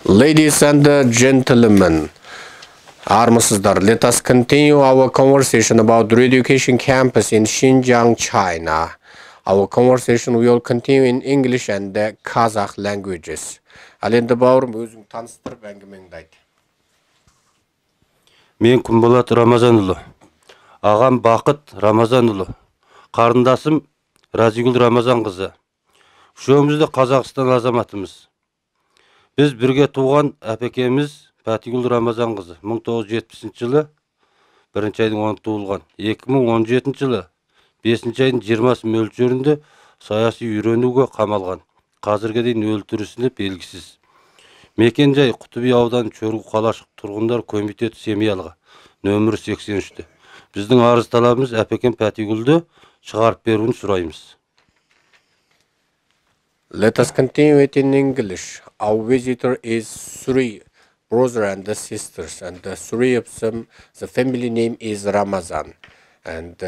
Ladies and gentlemen, armsızlar, let us continue our conversation about the education campus in Xinjiang, China. Our conversation will continue in English and the Kazakh languages. Ал енді бауырым, өзің таныстырып әңгімеңді айт. Мен Күнболат Рамазанұлы. Ағам Бақыт Рамазанұлы. Қарындасым Разигүл Рамазанқызы. Үшеуміз де Қазақстан азаматымыз. Біз бірге туған әпекеміз Пәтигүл Рамазанқызы 1970 жылы 1 айдың 10 туылған. 2017 жылы 5 айдың 20 мөлшерінде саяси үйренуге қамалған. Қазірге дейін өлтірісіне белгісіз. Мекен-жай Құтыби ауданы Чөргі қалашық тұрғындар комитеті семьялығы нөмірі 83-те. Біздің арыз талабымыз әпекем Пәтигүлді шығарып беруін сұраймыз. Let us continue it in English. Our visitor is three brothers and sisters, and the three of them, the family name is Ramazan. And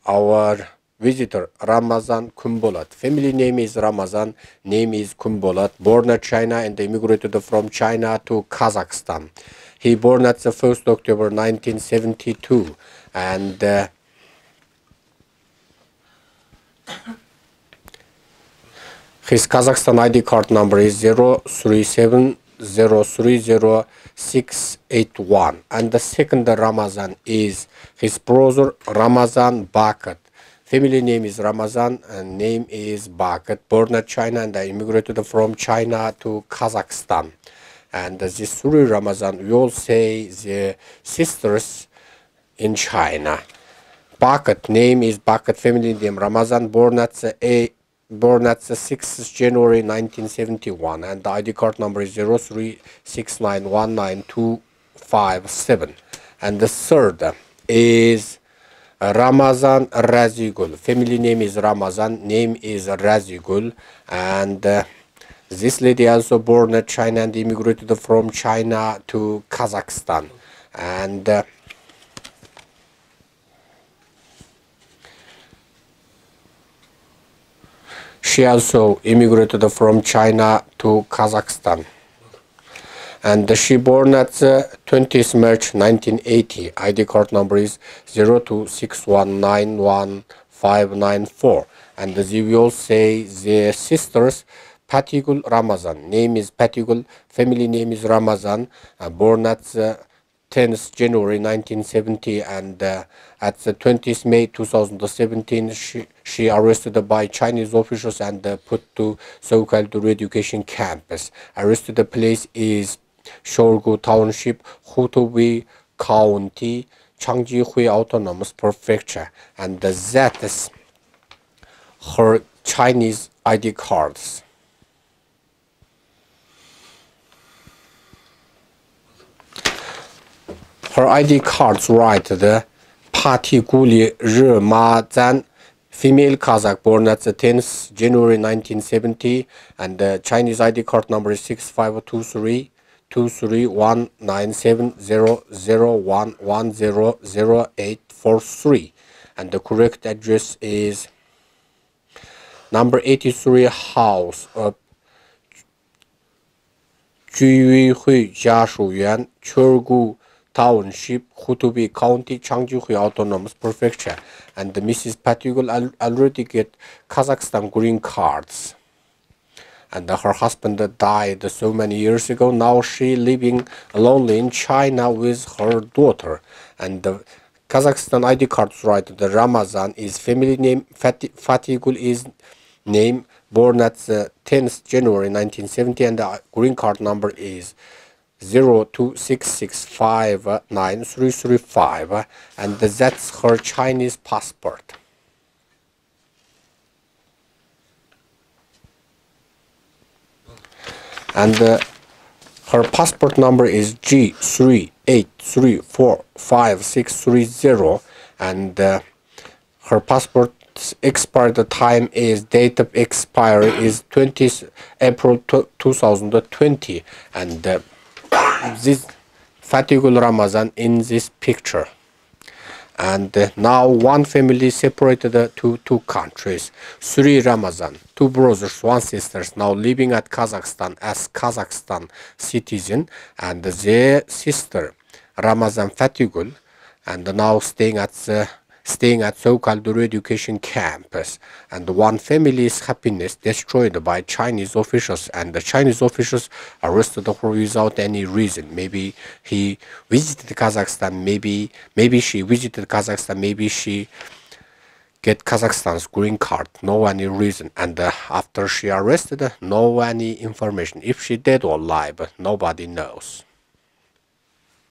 our visitor, Ramazan Kumbolat. Family name is Ramazan, name is Kumbolat, born at China and immigrated from China to Kazakhstan. He born at the 1st October 1972, and his Kazakhstan ID card number is 037030681. And the second Ramazan is his brother Ramazan Baqat. Family name is Ramazan and name is Baqat, born at China and immigrated from China to Kazakhstan. And this three Ramazan, we all say the sisters in China. Baqat, name is Baqat, family name Ramazan, born at the 6th January 1971, and the ID card number is 036919257. And the third is Ramazan Razigul. Family name is Ramazan, name is Razigul, and this lady also born at China and immigrated from China to Kazakhstan. And she also immigrated from China to Kazakhstan. And she born at the 20th March 1980. ID card number is 026191594. And we all say the sisters Patigul Ramazan. Name is Patigul, family name is Ramazan, born at the 10th January 1970, and at the 20th May 2017 she arrested by Chinese officials and put to so-called re-education campus. Arrested place is Shorgu Township, Hutubi County, Changjihui Autonomous Prefecture, and that is her Chinese ID cards. Her ID cards write the Patiguli Ramazan, female Kazakh, born at the 10th January 1970, and the Chinese ID card number is 652323197001100843, and the correct address is number 83 house of Juyuihui Jiashuyuan, Churgu Township, Hutubi County, Changjihui Autonomous Prefecture. And Mrs. Patigul already get Kazakhstan green cards. And her husband died so many years ago. Now she living lonely in China with her daughter. And the Kazakhstan ID cards write the Ramazan is family name, Patigul is name, born at the 10th January 1970, and the green card number is 026659335, and that's her Chinese passport. And her passport number is G38345630, and her passport's expired time is date of expiry is 20th April 2020, and this Patigul Ramazan in this picture. And now one family separated to two countries. Suri Ramazan, two brothers, one sisters, now living at Kazakhstan as Kazakhstan citizen, and their sister Ramazan Fatigul, and now staying at so-called education campus. And one family's happiness destroyed by Chinese officials, and the Chinese officials arrested her without any reason. Maybe he visited Kazakhstan, maybe she visited Kazakhstan, maybe she get Kazakhstan's green card, no any reason. And after she arrested, no any information if she dead or alive, nobody knows.